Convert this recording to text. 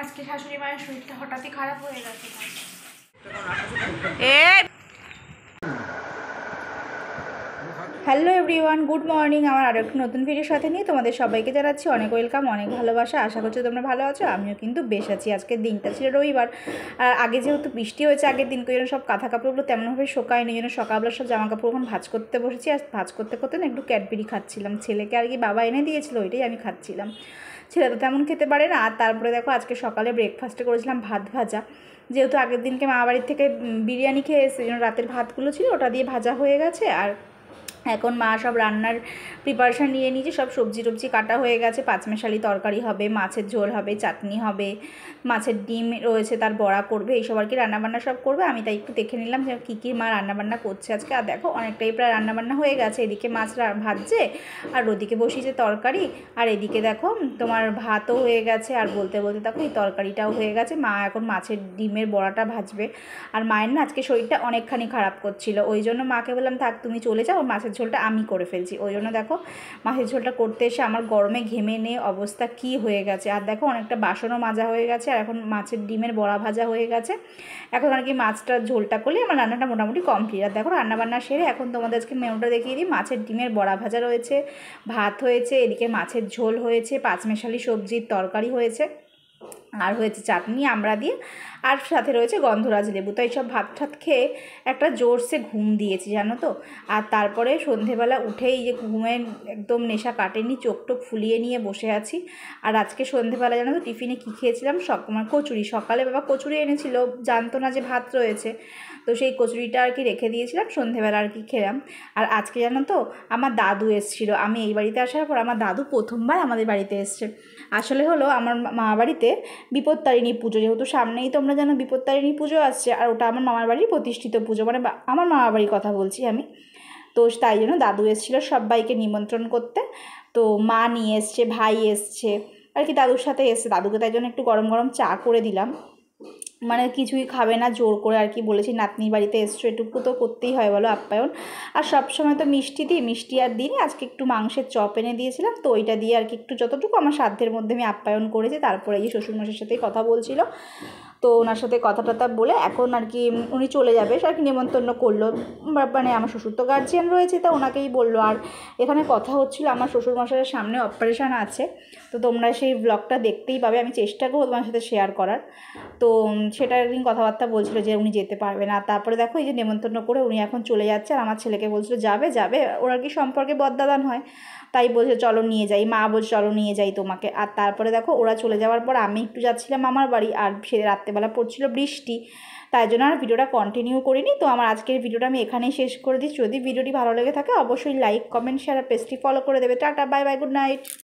আজকে শাশুড়ি মায়ের শরীরটা হঠাৎই খারাপ হয়ে গেছে। Hello everyone, good morning. আমার আরও একটু নতুন ভিডিওর সাথে নিয়ে তোমাদের সবাইকে জানাচ্ছি অনেক ওয়েলকাম, অনেক ভালোবাসা। আশা করছি তোমরা ভালো আছো, আমিও কিন্তু বেশ আছি। আজকের দিনটা ছিল রবিবার, আর আগে যেহেতু বৃষ্টি হয়েছে আগের দিন করে সব কাঁথা কাপড়গুলো তেমনভাবে শোকায়নি, জন্য সকালবেলা সব জামা কাপড় এখন ভাঁজ করতে বসেছি। আর ভাঁজ করতে করতে না একটু ক্যাডবেরি খাচ্ছিলাম, ছেলেকে আর কি বাবা এনে দিয়েছিলো, ওইটাই আমি খাচ্ছিলাম। ছেলে তো তেমন খেতে পারে না। আর তারপরে দেখো আজকে সকালে ব্রেকফাস্টে করেছিলাম ভাত ভাজা, যেহেতু আগের দিনকে মা বাড়ির থেকে বিরিয়ানি খেয়ে এসে জন্য রাতের ভাতগুলো ছিল ওটা দিয়ে ভাজা হয়ে গেছে। আর এখন মা সব রান্নার প্রিপারেশান নিয়ে নিয়েছে, সব সবজি টবজি কাটা হয়ে গেছে। পাঁচমেশালি তরকারি হবে, মাছের ঝোল হবে, চাটনি হবে, মাছের ডিম রয়েছে তার বড়া করবে, এইসব আর কি রান্নাবান্না সব করবে। আমি তাই একটু দেখে নিলাম যে কী কী মা রান্নাবান্না করছে আজকে। আর দেখো অনেকটাই প্রায় রান্নাবান্না হয়ে গেছে। এদিকে মাছ ভাজছে আর ওদিকে বসিয়েছে তরকারি, আর এদিকে দেখো তোমার ভাতও হয়ে গেছে। আর বলতে বলতে দেখো এই তরকারিটাও হয়ে গেছে। মা এখন মাছের ডিমের বড়াটা ভাজবে। আর মায়ের না আজকে শরীরটা অনেকখানি খারাপ করছিল, ওই জন্য মাকে বললাম থাক তুমি চলে যাও, মাছের ঝোলটা আমি করে ফেলছি। ওই জন্য দেখো মাছের ঝোলটা করতে এসে আমার গরমে ঘেমে নিয়ে অবস্থা কি হয়ে গেছে। আর দেখো অনেকটা বাসনও মাজা হয়ে গেছে, আর এখন মাছের ডিমের বড়া ভাজা হয়ে গেছে। এখন আর কি মাছটা ঝোলটা করলে আমার রান্নাটা মোটামুটি কমপ্লিট। আর দেখো রান্নাবান্না সেরে এখন তোমাদের আজকে মেনুটা দেখিয়ে দিই। মাছের ডিমের বড়া ভাজা রয়েছে, ভাত হয়েছে, এদিকে মাছের ঝোল হয়েছে, পাঁচমেশালি সবজির তরকারি হয়েছে, আর হয়েছে চাটনি আমড়া দিয়ে, আর সাথে রয়েছে গন্ধরাজ লেবু। তো এইসব ভাত ঠাত খেয়ে একটা জোরসে ঘুম দিয়েছি জানো তো। আর তারপরে সন্ধেবেলা উঠেই যে ঘুমের একদম নেশা কাটেনি, চোখ টোক ফুলিয়ে নিয়ে বসে আছি। আর আজকে সন্ধেবেলা জানো তো টিফিনে কী খেয়েছিলাম, মানে কচুরি। সকালে বাবা কচুরি এনেছিল, জানতো না যে ভাত রয়েছে, তো সেই কচুরিটা আর কি রেখে দিয়েছিলাম, সন্ধেবেলা আর কি খেলাম। আর আজকে জানো তো আমার দাদু এসেছিলো। আমি এই বাড়িতে আসার পর আমার দাদু প্রথমবার আমাদের বাড়িতে এসছে। আসলে হলো আমার মা বাড়িতে বিপত্তারিণী পুজো, যেহেতু সামনেই তোমরা জানো বিপত্তারিণী পুজো আসছে, আর ওটা আমার মামার বাড়ির প্রতিষ্ঠিত পুজো, মানে আমার মামার বাড়ির কথা বলছি আমি। তো তাই জন্য দাদু এসেছিলো সবাইকে নিমন্ত্রণ করতে। তো মা নিয়ে এসছে, ভাই এসছে আর কি, দাদুর সাথে এসছে। দাদুকে তাই জন্য একটু গরম গরম চা করে দিলাম, মানে কিছুই খাবে না, জোর করে আর কি বলেছি নাতনির বাড়িতে এসছো, এটুকু তো করতেই হয় বলো আপ্যায়ন। আর সবসময় তো মিষ্টি দিই, মিষ্টি আর দিনে আজকে একটু মাংসের চপ এনে দিয়েছিলাম, তো ওইটা দিয়ে আর কি একটু যতটুকু আমার সাধ্যের মধ্যে আমি আপ্যায়ন করেছি। তারপরে এই শ্বশুরমশাইয়ের সাথেই কথা বলছিল, তো ওনার সাথে কথা টথা বলে এখন আর কি উনি চলে যাবে, আর কি নেমন্তন্ন করলো। মানে আমার শ্বশুর তো গার্জিয়ান রয়েছে, তা ওনাকেই বললো। আর এখানে কথা হচ্ছিলো আমার শ্বশুরমশাইয়ের সামনে অপারেশান আছে, তো তোমরা সেই ব্লগটা দেখতেই পাবে, আমি চেষ্টা করবো তোমার সাথে শেয়ার করার। তো সেটা একদিন কথাবার্তা বলছিল যে উনি যেতে পারবে না। তারপরে দেখো এই যে নেমন্তন্ন করে উনি এখন চলে যাচ্ছে। আর আমার ছেলেকে বলছিল যাবে যাবে, ওরা কি সম্পর্কে বদদাদান হয়, তাই বলছে চলো নিয়ে যাই, মা বলছে চলো নিয়ে যাই তোমাকে। আর তারপরে দেখো ওরা চলে যাওয়ার পর আমি একটু যাচ্ছিলাম আমার বাড়ি, আর সে রাত্রেবেলা পড়ছিল বৃষ্টি, তাই জন্য আর ভিডিওটা কন্টিনিউ করিনি। তো আমার আজকের ভিডিওটা আমি এখানেই শেষ করে দিই। যদি ভিডিওটি ভালো লেগে থাকে অবশ্যই লাইক কমেন্ট শেয়ার আর পেজটি ফলো করে দেবে। Tata, bye bye, good night.